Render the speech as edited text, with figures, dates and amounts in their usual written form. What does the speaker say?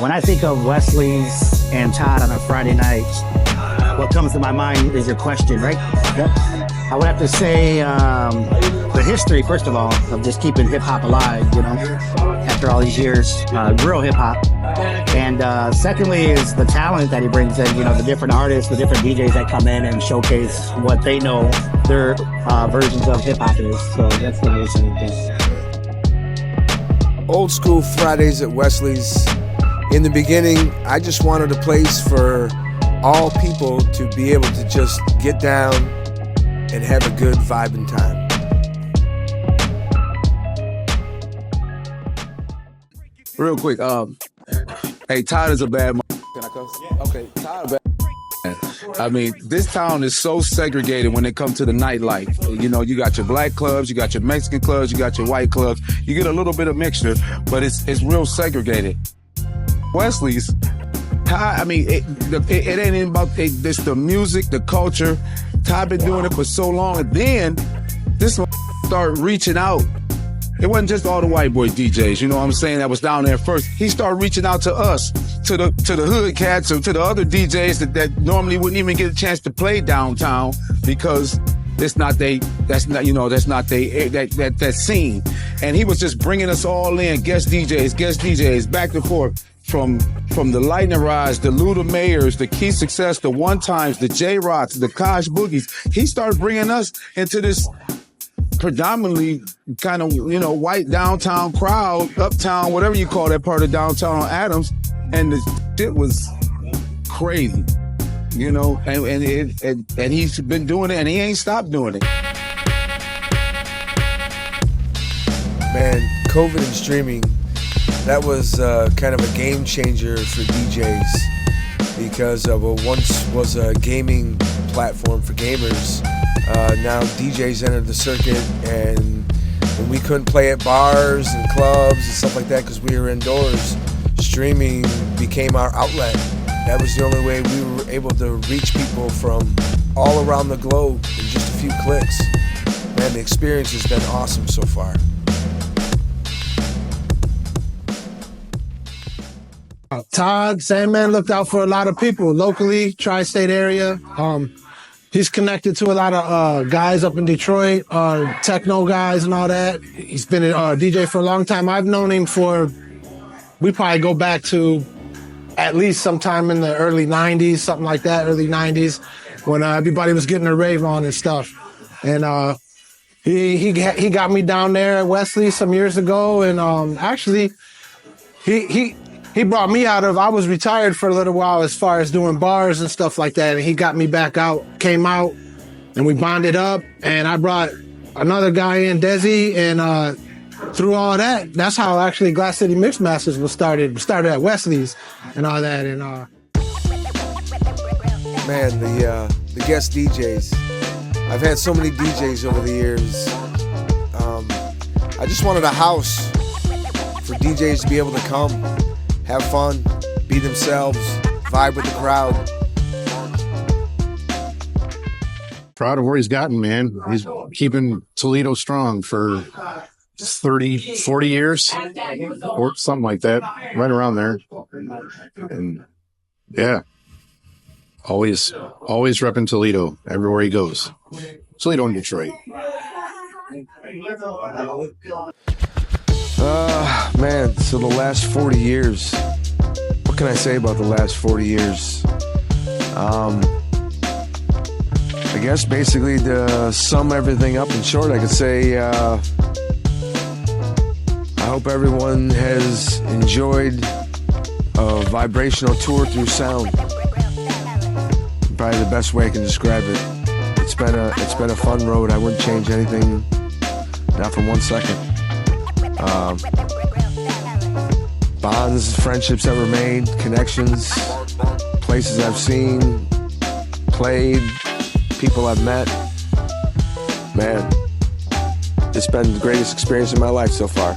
When I think of Wesley's and Todd on a Friday night, what comes to my mind is your question, right? Yep. I would have to say the history, first of all, of just keeping hip-hop alive, you know, after all these years, real hip-hop. And secondly is the talent that he brings in, you know, the different artists, the different DJs that come in and showcase what they know their versions of hip-hop is. So that's the reason. Old school Fridays at Wesley's. In the beginning, I just wanted a place for all people to be able to just get down and have a good vibing time. Real quick, hey, Todd is a bad m***. Can I cuss? Okay, Todd, I mean, this town is so segregated when it comes to the nightlife. You know, you got your black clubs, you got your Mexican clubs, you got your white clubs. You get a little bit of mixture, but it's real segregated. Wesley's, I mean, it ain't even about this, the music, the culture. Todd been doing it for so long, and then this started reaching out. It wasn't just all the white boy DJs, you know what I'm saying, that was down there first. He started reaching out to us, to the hood cats, or to the other DJs that normally wouldn't even get a chance to play downtown because that's not that scene. And he was just bringing us all in, guest DJs, back and forth. From the Lightning Rods, the Luda Mayors, the Key Success, the One Times, the J-Rocks, the Kosh Boogies. He started bringing us into this predominantly kind of, you know, white downtown crowd, uptown, whatever you call that part of downtown on Adams. And the shit was crazy, you know, and he's been doing it and he ain't stopped doing it. man, COVID and streaming, that was kind of a game changer for DJs because what once was a gaming platform for gamers, now DJs entered the circuit, and when we couldn't play at bars and clubs and stuff like that because we were indoors, streaming became our outlet. That was the only way we were able to reach people from all around the globe in just a few clicks. Man, the experience has been awesome so far. Todd, Sandman looked out for a lot of people locally, tri-state area. He's connected to a lot of guys up in Detroit, techno guys and all that. He's been a DJ for a long time. I've known him we probably go back to at least sometime in the early 90s, something like that, early 90s, when everybody was getting a rave on and stuff. And he got me down there at Wesley some years ago, and actually he brought me out of, I was retired for a little while as far as doing bars and stuff like that, and he got me back out, came out, and we bonded up, and I brought another guy in, Desi, and through all that, that's how actually Glass City Mixmasters was started. We started at Wesley's and all that, and man, the guest DJs. I've had so many DJs over the years. I just wanted a house for DJs to be able to come, have fun, be themselves, vibe with the crowd. Proud of where he's gotten, man. He's keeping Toledo strong for 30, 40 years or something like that, right around there. And yeah, always repping Toledo everywhere he goes. Toledo and Detroit. Man, so the last 40 years, what can I say about the last 40 years? I guess basically to sum everything up in short, I could say I hope everyone has enjoyed a vibrational tour through sound. Probably the best way I can describe it. It's been a fun road. I wouldn't change anything, not for 1 second. Bonds, friendships that were made, connections, places I've seen, played, people I've met. Man, it's been the greatest experience of my life so far.